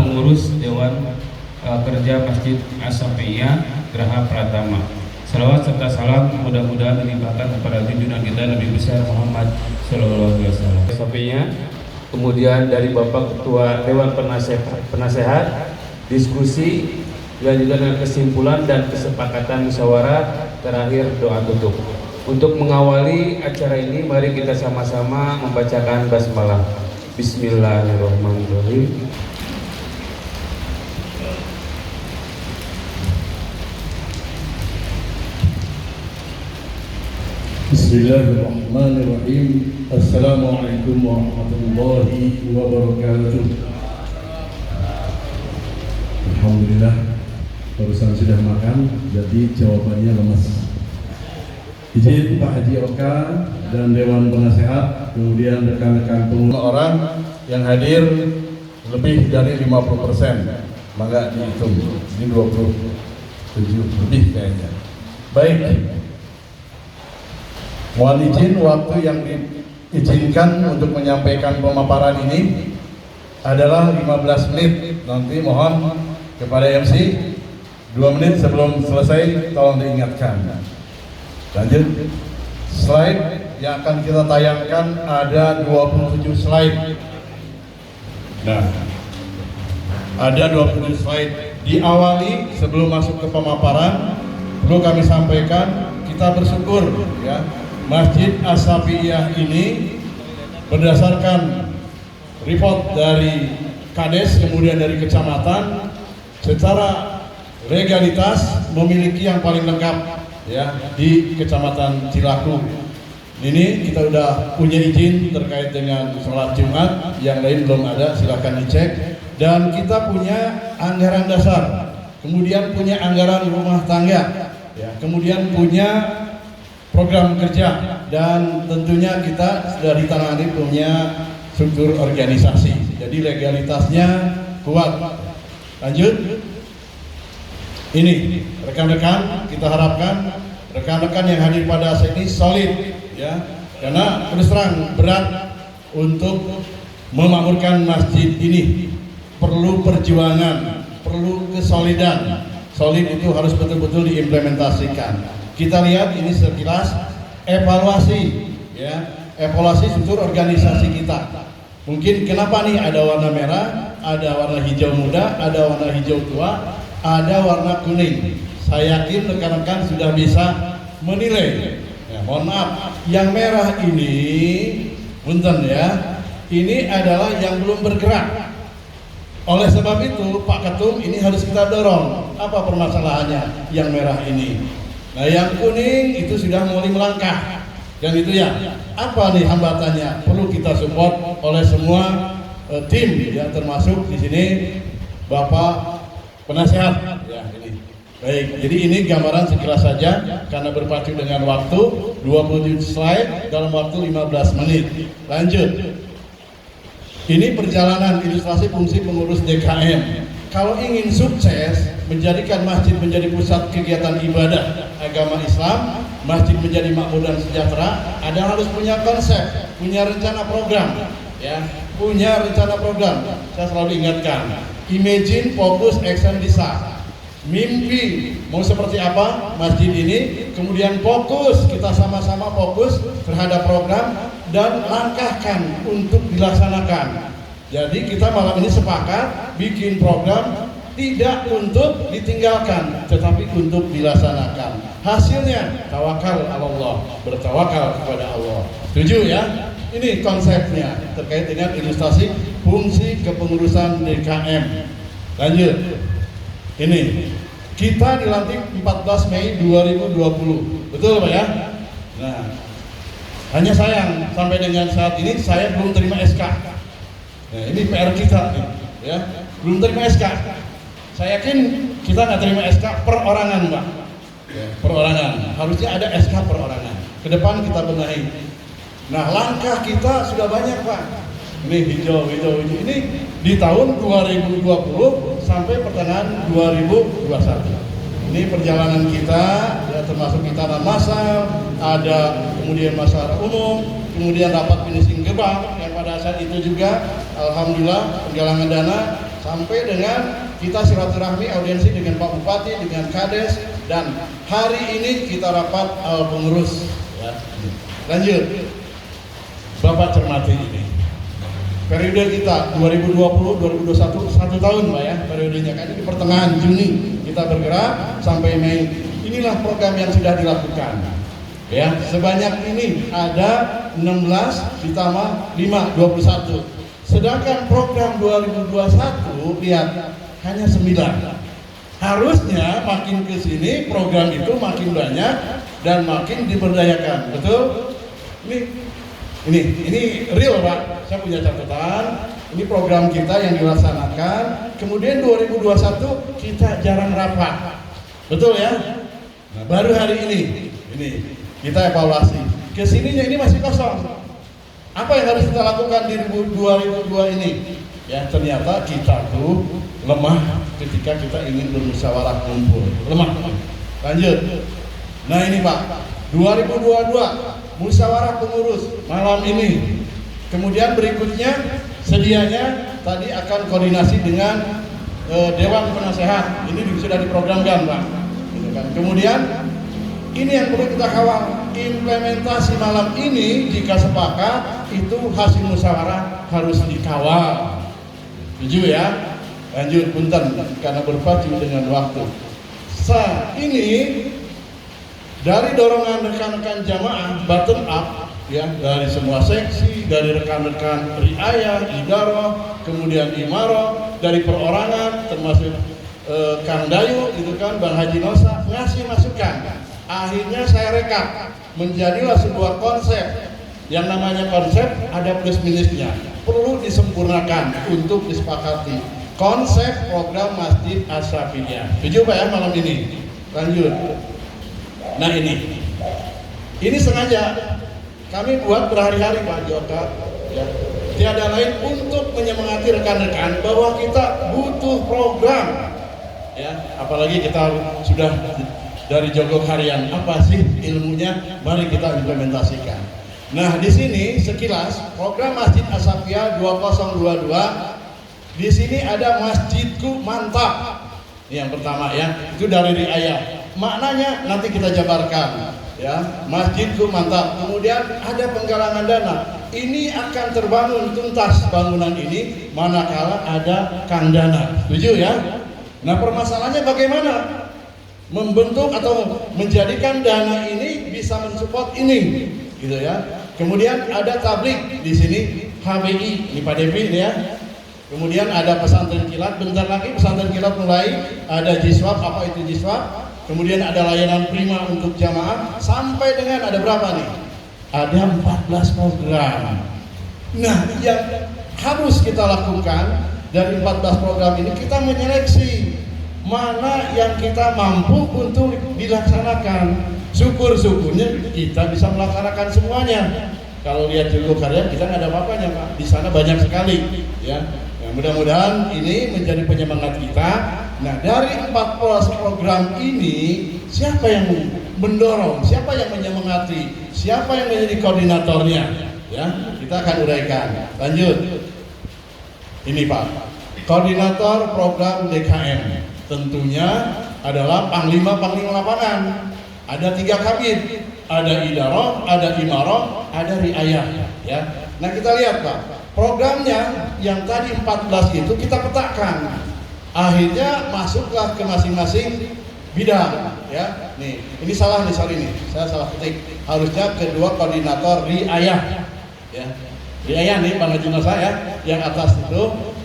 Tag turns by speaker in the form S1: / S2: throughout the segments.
S1: pengurus Dewan Kerja Masjid As-Safiyah Geraha Pratama. Salawat serta salam mudah-mudahan dilimpahkan kepada junjungan kita Nabi besar Muhammad Sallallahu Alaihi Wasallam. Safiyah, kemudian dari Bapak Ketua Dewan Penasehat, diskusi dilanjutkan dengan kesimpulan dan kesepakatan musyawarah, terakhir doa tutup. Untuk mengawali acara ini, mari kita sama-sama membacakan basmalah. Bismillahirrahmanirrahim.
S2: Bismillahirrahmanirrahim. Assalamualaikum warahmatullahi wabarakatuh. Alhamdulillah, barusan sudah makan, jadi jawabannya lemas. Izin Pak Haji Oka dan Dewan Penasehat, kemudian rekan-rekan pengurus orang yang hadir lebih dari 50%, maka dihitung ini 27 lebih kayaknya. Baik. Mohon izin, waktu yang diizinkan untuk menyampaikan pemaparan ini adalah 15 menit. Nanti mohon kepada MC 2 menit sebelum selesai, tolong diingatkan. Lanjut. Slide yang akan kita tayangkan ada 27 slide. Nah, ada 27 slide. Diawali sebelum masuk ke pemaparan, perlu kami sampaikan kita bersyukur ya. Masjid As-Safiyah ini berdasarkan report dari Kades kemudian dari kecamatan, secara legalitas memiliki yang paling lengkap ya di Kecamatan Cilaku. Ini kita udah punya izin terkait dengan sholat Jumat, yang lain belum ada, silakan dicek. Dan kita punya anggaran dasar, kemudian punya anggaran rumah tangga, ya, kemudian punya program kerja, dan tentunya kita sudah ditangani punya struktur organisasi. Jadi legalitasnya kuat. Lanjut. Ini rekan-rekan, kita harapkan rekan-rekan yang hadir pada saat ini solid ya, karena terus terang berat untuk memakmurkan masjid ini. Perlu perjuangan, perlu kesolidan. Solid itu harus betul-betul diimplementasikan. Kita lihat ini sekilas evaluasi ya, evaluasi struktur organisasi kita. Mungkin kenapa nih ada warna merah, ada warna hijau muda, ada warna hijau tua, ada warna kuning. Saya yakin rekan-rekan sudah bisa menilai. Ya, mohon maaf, yang merah ini, punten ya, ini adalah yang belum bergerak. Oleh sebab itu, Pak Ketum, ini harus kita dorong. Apa permasalahannya yang merah ini? Nah, yang kuning itu sudah mulai melangkah. Dan itu ya, apa nih hambatannya? Perlu kita support oleh semua tim ya, termasuk di sini Bapak Penasehat ya ini. Baik, jadi ini gambaran sekilas saja karena berpacu dengan waktu 27 slide dalam waktu 15 menit. Lanjut. Ini perjalanan ilustrasi fungsi pengurus DKM. Kalau ingin sukses menjadikan masjid menjadi pusat kegiatan ibadah agama Islam, masjid menjadi makmur dan sejahtera, ada harus punya konsep, punya rencana program, ya, punya rencana program. Saya selalu ingatkan, imagine, fokus, action, decide. Mimpi mau seperti apa masjid ini, kemudian fokus, kita sama-sama fokus terhadap program dan langkahkan untuk dilaksanakan. Jadi kita malam ini sepakat bikin program tidak untuk ditinggalkan, tetapi untuk dilaksanakan. Hasilnya tawakal Allah, bertawakal kepada Allah. Setuju ya? Ini konsepnya terkait dengan ilustrasi fungsi kepengurusan DKM. Lanjut. Ini kita dilantik 14 Mei 2020. Betul Pak ya? Nah, hanya sayang sampai dengan saat ini saya belum terima SK. Nah, ini PR kita nih, ya, belum terima SK. Saya yakin kita nggak terima SK perorangan, Pak. Ya, perorangan. Harusnya ada SK perorangan. Ke depan kita benahi. Nah, langkah kita sudah banyak, Pak. Ini hijau. Ini di tahun 2020 sampai pertengahan 2021. Ini perjalanan kita, ya, termasuk kita massal, ada kemudian masyarakat umum, kemudian rapat finishing gerbang yang pada saat itu juga alhamdulillah penggalangan dana sampai dengan kita silaturahmi audiensi dengan Pak Bupati, dengan Kades, dan hari ini kita rapat pengurus. Ya. Lanjut, Bapak cermati ini. Periode kita 2020-2021 1 tahun Pak ya periodenya, kan ini di pertengahan Juni kita bergerak sampai Mei. Inilah program yang sudah dilakukan. Ya, sebanyak ini ada 16 ditambah 5 21. Sedangkan program 2021 lihat hanya 9. Harusnya makin ke sini program itu makin banyak dan makin diberdayakan. Betul? Ini real Pak. Saya punya catatan. Ini program kita yang dilaksanakan. Kemudian 2021 kita jarang rapat. Betul ya? Nah, baru hari ini kita evaluasi. Kesininya ini masih kosong. Apa yang harus kita lakukan di 2002 ini? Ya, ternyata kita tuh lemah ketika kita ingin bermusyawarah kumpul. Lemah. Lanjut. Nah ini Pak, 2022 musyawarah pengurus malam ini. Kemudian berikutnya sedianya tadi akan koordinasi dengan Dewan Penasehat. Ini sudah diprogramkan Pak. Kemudian ini yang perlu kita kawal, implementasi malam ini jika sepakat itu hasil musyawarah harus dikawal. Setuju ya? Lanjut punten karena berpacu dengan waktu. Saat ini dari dorongan rekan-rekan jamaah bottom up ya, dari semua seksi, dari rekan-rekan riayah, idaroh, kemudian imaroh, dari perorangan termasuk Kang Dayu itu kan, Bang Haji Nosa ngasih masukan. Akhirnya saya rekap menjadilah sebuah konsep. Yang namanya konsep ada plus minusnya, perlu disempurnakan untuk disepakati. Konsep program Masjid Asy-Syafi'iyah. Setuju Pak ya malam ini? Lanjut. Nah ini sengaja kami buat berhari-hari Pak Joko ya. Tiada lain untuk menyemangati rekan-rekan bahwa kita butuh program ya, apalagi kita sudah dari jogok harian, apa sih ilmunya, mari kita implementasikan. Nah di sini sekilas program Masjid Asy-Syafi'iyah 2022, di sini ada Masjidku Mantap. Yang pertama ya, itu dari riayah. Maknanya nanti kita jabarkan ya, Masjidku Mantap. Kemudian ada penggalangan dana. Ini akan terbangun tuntas bangunan ini manakala ada Kang Dana. Setuju ya? Nah permasalahannya bagaimana membentuk atau menjadikan dana ini bisa mensupport ini, gitu ya. Kemudian ada tablik di sini HBI, ini Pak Devi ini ya. Kemudian ada pesantren kilat, bentar lagi pesantren kilat mulai, ada jiswab, apa itu jiswab. Kemudian ada layanan prima untuk jamaah, sampai dengan ada berapa nih? Ada 14 program. Nah yang harus kita lakukan dari 14 program ini, kita menyeleksi mana yang kita mampu untuk dilaksanakan. Syukur-syukurnya kita bisa melaksanakan semuanya. Kalau lihat judul karya kita nggak ada apa-apanya Pak. Di sana banyak sekali ya. Nah, mudah-mudahan ini menjadi penyemangat kita. Nah dari 14 program ini siapa yang mendorong, siapa yang menyemangati, siapa yang menjadi koordinatornya ya, kita akan uraikan. Lanjut. Ini Pak, koordinator program DKM tentunya adalah panglima lapangan. Ada 3 kabin, ada idaroh, ada imaroh, ada riayah ya. Nah kita lihat Pak, programnya yang tadi 14 itu kita petakan. Akhirnya masuklah ke masing-masing bidang ya. Nih, ini salah nih, sorry nih, saya salah ketik. Harusnya kedua koordinator riayah ya. Riayah nih Bang Haji Nosa ya, yang atas itu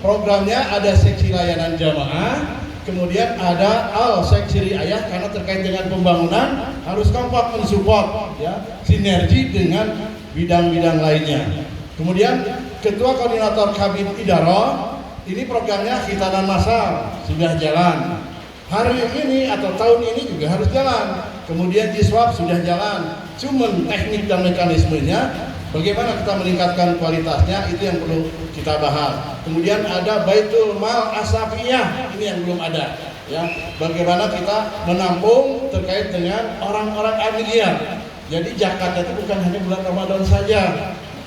S2: programnya ada seksi layanan jamaah. Kemudian ada seksi riayah karena terkait dengan pembangunan harus kompak mensupport ya, sinergi dengan bidang-bidang lainnya. Kemudian ketua koordinator kabin idaroh, ini programnya khitanan massal sudah jalan. Hari ini atau tahun ini juga harus jalan. Kemudian jiswab sudah jalan. Cuman teknik dan mekanismenya bagaimana kita meningkatkan kualitasnya, itu yang perlu kita bahas. Kemudian ada Baitul Mal Asy-Syafi'iyah, ini yang belum ada ya. Bagaimana kita menampung terkait dengan orang-orang ahliyah. Jadi zakat itu bukan hanya bulan Ramadan saja.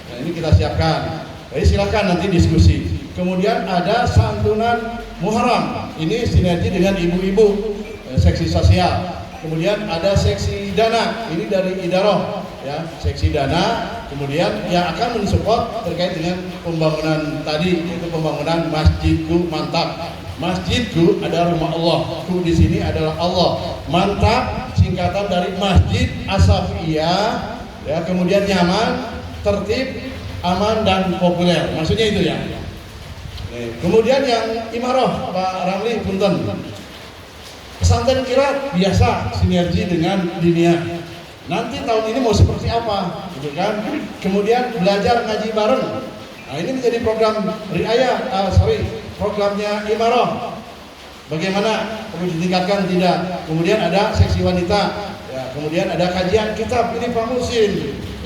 S2: Nah, ini kita siapkan. Jadi silakan nanti diskusi.
S3: Kemudian ada santunan Muharram, ini sinergi dengan ibu-ibu seksi sosial. Kemudian ada seksi dana, ini dari Idaroh ya, seksi dana. Kemudian yang akan mensupport terkait dengan pembangunan tadi, yaitu pembangunan Masjidku Mantap. Masjidku adalah rumah Allah, ku di sini adalah Allah. Mantap singkatan dari Masjid As-Safiyah ya, kemudian nyaman, tertib, aman dan populer. Maksudnya itu ya. Kemudian yang Imaroh Pak Ramli punten. Pesantren Kilat biasa sinergi dengan Dinia. Nanti tahun ini mau seperti apa, gitu kan? Kemudian belajar ngaji bareng. Nah, ini menjadi program programnya Imaroh. Bagaimana perlu ditingkatkan tidak? Kemudian ada seksi wanita, ya, kemudian ada kajian kitab ini Pak Musin.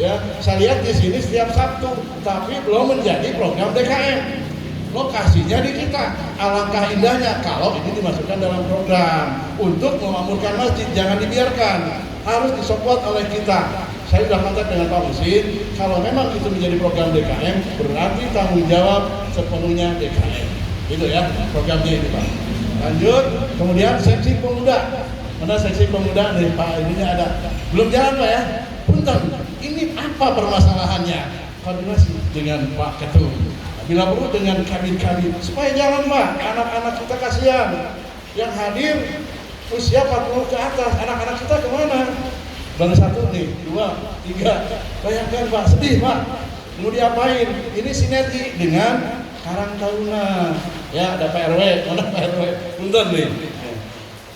S3: Ya, saya lihat di sini setiap Sabtu, tapi belum menjadi program DKM. Lokasinya di kita. Alangkah indahnya kalau ini dimasukkan dalam program untuk memakmurkan masjid. Jangan dibiarkan, harus disupport oleh kita. Saya sudah kontak dengan Pak Musin. Kalau memang itu menjadi program DKM, berarti tanggung jawab sepenuhnya DKM. Itu ya programnya itu Pak. Lanjut, kemudian seksi pemuda. Mana seksi pemuda nih Pak? Ininya ada. Belum jalan Pak ya? Punten. Ini apa permasalahannya? Koordinasi dengan Pak Ketum. Bila perlu dengan kabin-kabin supaya jalan Pak, anak-anak kita kasihan yang hadir usia 40 ke atas, anak-anak kita kemana? Baru 1 nih, 2, 3, bayangkan Pak, sedih Pak, mau diapain? Ini sinergi dengan Karang Taruna, ya ada Pak RW, mana Pak RW? Punten nih.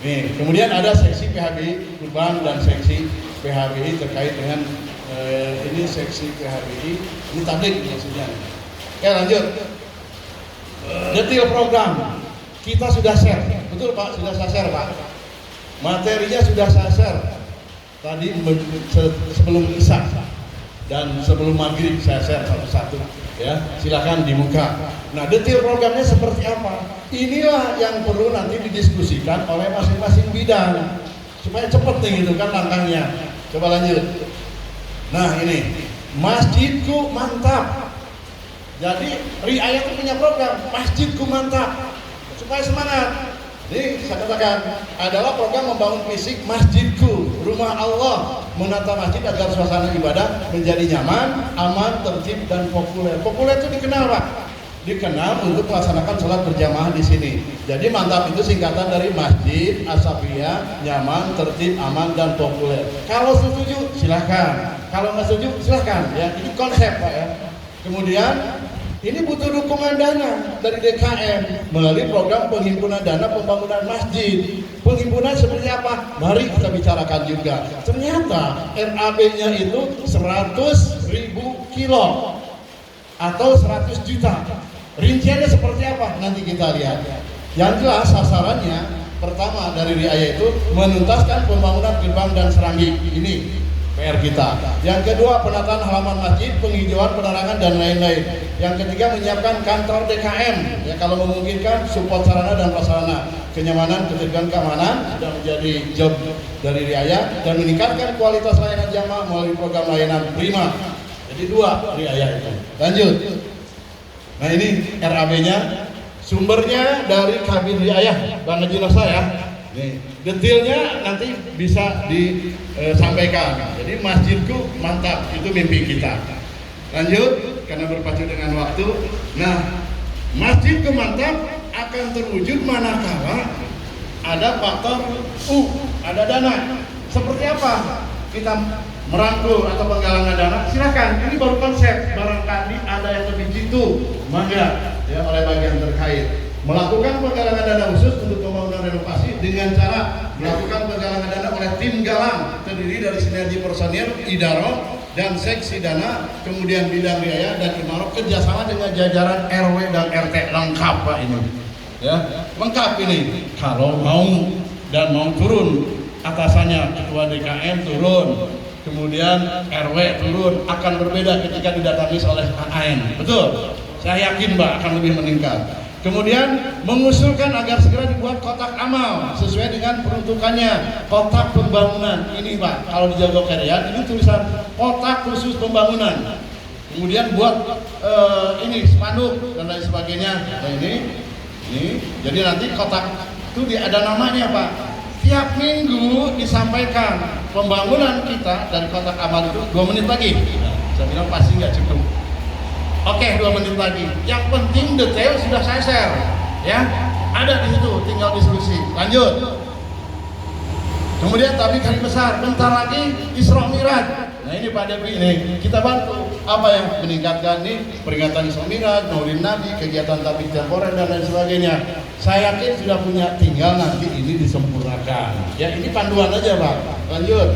S3: Nih, kemudian ada seksi PHBI Kurban dan seksi PHBI terkait dengan ini seksi PHBI, ini tablik maksudnya. Oke lanjut. Detail program kita sudah share, betul Pak, sudah saya share Pak. Materinya sudah saya share tadi sebelum Isya dan sebelum maghrib saya share satu-satu. Ya, silakan dibuka. Nah, detail programnya seperti apa? Inilah yang perlu nanti didiskusikan oleh masing-masing bidang supaya cepat nih gitu kan langkahnya. Coba lanjut. Nah ini Masjidku Mantap. Jadi Riayah itu punya program Masjidku Mantap supaya semangat. Jadi saya katakan adalah program membangun fisik masjidku, rumah Allah, menata masjid agar suasana ibadah menjadi nyaman, aman, tertib dan populer. Populer itu dikenal Pak, dikenal untuk melaksanakan sholat berjamaah di sini. Jadi mantap itu singkatan dari Masjid As-Safiyah, nyaman, tertib, aman dan populer. Kalau setuju silahkan, kalau nggak setuju silahkan. Ya ini konsep Pak ya. Kemudian ini butuh dukungan dana dari DKM melalui program penghimpunan dana pembangunan masjid. Penghimpunan seperti apa? Mari kita bicarakan juga. Ternyata RAB-nya itu 100.000 kilo atau 100 juta. Rinciannya seperti apa? Nanti kita lihat. Yang jelas sasarannya pertama dari Riayah itu menuntaskan pembangunan gerbang dan serambi. Ini PR kita. Yang kedua penataan halaman masjid, penghijauan, penerangan dan lain-lain. Yang ketiga menyiapkan kantor DKM. Ya kalau memungkinkan support sarana dan prasarana, kenyamanan, ketertiban, keamanan sudah menjadi job dari Riayah dan meningkatkan kualitas layanan jamaah melalui program layanan prima. Jadi 2 Riayah itu. Lanjut. Nah ini RAB-nya, sumbernya dari Kabin Riayah, Bang Haji Nosa ya. Nih, detailnya nanti bisa disampaikan. Jadi masjidku mantap, itu mimpi kita. Lanjut, karena berpacu dengan waktu. Nah, masjidku mantap akan terwujud manakala ada faktor ada dana. Seperti apa? Kita merangkul atau penggalangan dana, silakan. Ini baru konsep. Barangkali ada yang lebih jitu, mangga ya oleh bagian terkait. Melakukan penggalangan dana khusus untuk pembangunan renovasi dengan cara melakukan penggalangan dana oleh tim galang terdiri dari sinergi personil Idaroh dan seksi dana, kemudian bidang Riayah dan Imaroh kerjasama dengan jajaran RW dan RT lengkap Pak ini. Ya, lengkap ini. Kalau mau dan mau turun atasannya ketua DKM turun, kemudian RW turun, akan berbeda ketika didatangi oleh AN. Betul. Saya yakin Mbak akan lebih meningkat. Kemudian mengusulkan agar segera dibuat kotak amal sesuai dengan peruntukannya, kotak pembangunan. Ini Pak, kalau di Jago Kerian ini tulisan kotak khusus pembangunan. kemudian buat ini spanduk dan lain sebagainya. Nah ini, jadi nanti kotak itu ada namanya Pak. Tiap minggu disampaikan pembangunan kita dari kotak amal itu 2 menit lagi. Nah, saya bilang pasti nggak cukup. Oke, 2 menit lagi. Yang penting detail sudah saya share, ya. Ada di situ, tinggal diskusi. Lanjut. Kemudian tablik hari besar, bentar lagi Isra Mi'raj. Nah ini Pak Devi ini kita bantu apa yang meningkatkan nih peringatan Isra Mi'raj, Maulid Nabi, kegiatan tablik temporer dan lain sebagainya. Saya yakin sudah punya, tinggal nanti ini disempurnakan. Ya ini panduan aja Pak. Lanjut.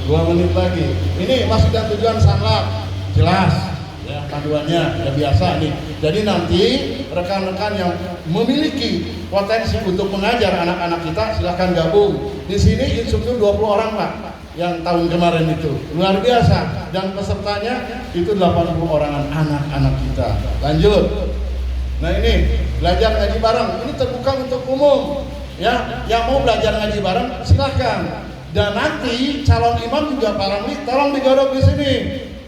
S3: 2 menit lagi. Ini maksud dan tujuan sanlat jelas. Ya, panduannya udah biasa nih. Jadi nanti rekan-rekan yang memiliki potensi untuk mengajar anak-anak kita silahkan gabung. Di sini instruktur 20 orang Pak yang tahun kemarin itu luar biasa, dan pesertanya itu 80 orang anak-anak kita. Lanjut. Nah ini belajar ngaji bareng, ini terbuka untuk umum ya. Yang mau belajar ngaji bareng silahkan, dan nanti calon imam juga barangkali tolong digodok di sini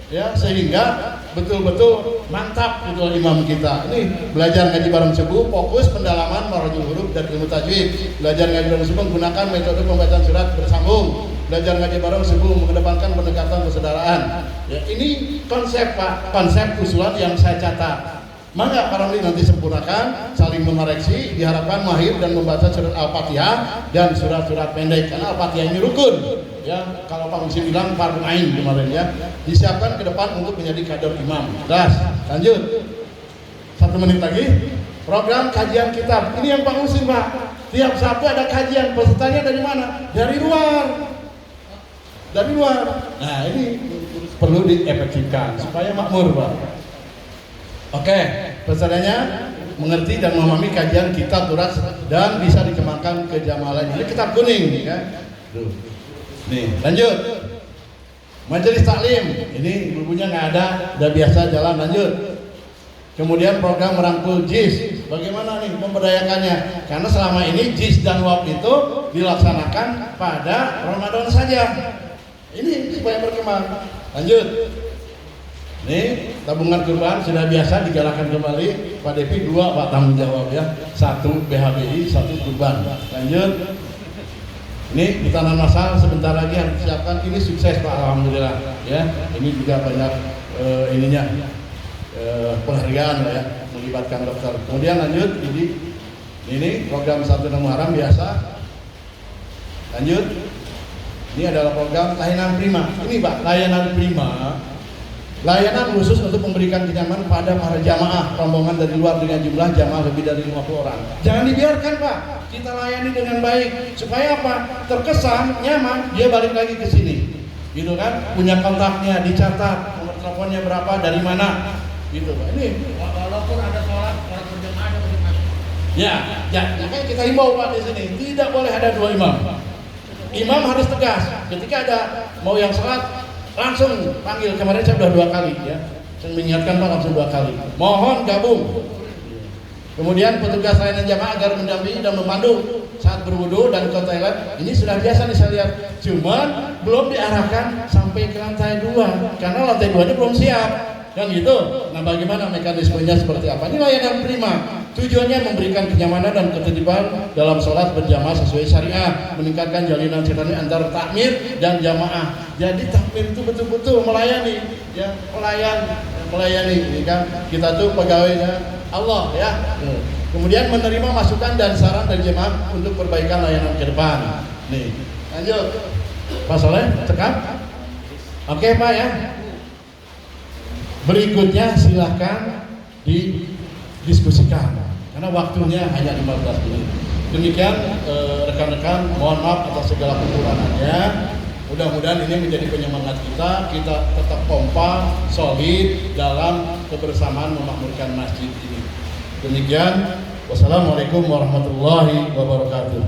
S3: ya, sehingga betul-betul mantap ketua imam kita. Ini belajar ngaji bareng subuh, fokus pendalaman marajul huruf dan ilmu tajwid. Belajar ngaji bareng subuh menggunakan metode pembacaan surat bersambung. Belajar ngaji bareng subuh mengedepankan pendekatan persaudaraan. Ya, ini konsep Pak, konsep usulan yang saya catat. Maka para murid nanti sempurnakan, saling mengoreksi, diharapkan mahir dan membaca surat Al-Fatihah dan surat-surat pendek, karena Al-Fatihah ini rukun. Ya, kalau Pak Musim bilang fardhu ain kemarin ya, disiapkan ke depan untuk menjadi kader imam. Das, lanjut. 1 menit lagi. Program kajian kitab. Ini yang Pak Musim Pak. Tiap Sabtu ada kajian. Pesertanya dari mana? Dari luar. Dari luar. Nah ini perlu diefektifkan supaya makmur Pak. Oke, pesertanya mengerti dan memahami kajian kitab turas dan bisa dikembangkan ke jamaah lain. Ini kitab kuning ya. Nih, lanjut. Majelis taklim. Ini bukunya nggak ada, udah biasa jalan. Lanjut. Kemudian program merangkul JIS. Bagaimana nih memberdayakannya? Karena selama ini JIS dan WAP itu dilaksanakan pada Ramadan saja. Ini supaya berkembang. Lanjut. Nih, tabungan kurban sudah biasa digalakkan kembali. Pak Devi 2 Pak tanggung jawab ya. 1 BHBI, 1 kurban. Lanjut. Ini hutanan massal sebentar lagi harus disiapkan. Ini sukses Pak, alhamdulillah ya. Ini juga banyak penghargaan lah ya, melibatkan dokter. Kemudian lanjut ini program 1 Muharram biasa. Lanjut. Ini adalah program layanan prima. Ini Pak, layanan prima. Layanan khusus untuk memberikan kenyamanan pada para jamaah rombongan dari luar dengan jumlah jamaah lebih dari 50 orang. Jangan dibiarkan Pak, kita layani dengan baik supaya apa? Terkesan nyaman, dia balik lagi ke sini, gitu kan? Punya kontaknya, dicatat, nomor teleponnya berapa, dari mana, gitu Pak. Ini walaupun ada sholat orang berjamaah ada berjamaah. Ya, makanya kita himbau Pak di sini, tidak boleh ada 2 imam. Imam harus tegas. Ketika ada mau yang sholat langsung panggil. Kemarin saya sudah 2 kali ya, saya mengingatkan Pak langsung 2 kali. Mohon gabung. Kemudian petugas layanan jamaah agar mendampingi dan memandu saat berwudu dan ke toilet. Ini sudah biasa nih saya lihat. Cuman belum diarahkan sampai ke lantai 2 karena lantai 2-nya belum siap. Kan gitu. Nah bagaimana mekanismenya seperti apa? Ini layanan prima. Tujuannya memberikan kenyamanan dan ketertiban dalam sholat berjamaah sesuai syariah, meningkatkan jalinan silaturahmi antar takmir dan jamaah. Jadi takmir itu betul-betul melayani, ya, melayani. Ini kan kita tuh pegawainya Allah ya. Kemudian menerima masukan dan saran dari jemaah untuk perbaikan layanan ke depan. Nih, lanjut. Pak Soleh, tekan. Oke Pak ya. Berikutnya silahkan didiskusikan karena waktunya hanya 15 menit. Demikian rekan-rekan, mohon maaf atas segala kekurangannya. Mudah-mudahan ini menjadi penyemangat kita tetap kompak, solid dalam kebersamaan memakmurkan masjid ini. Demikian, wassalamualaikum warahmatullahi wabarakatuh.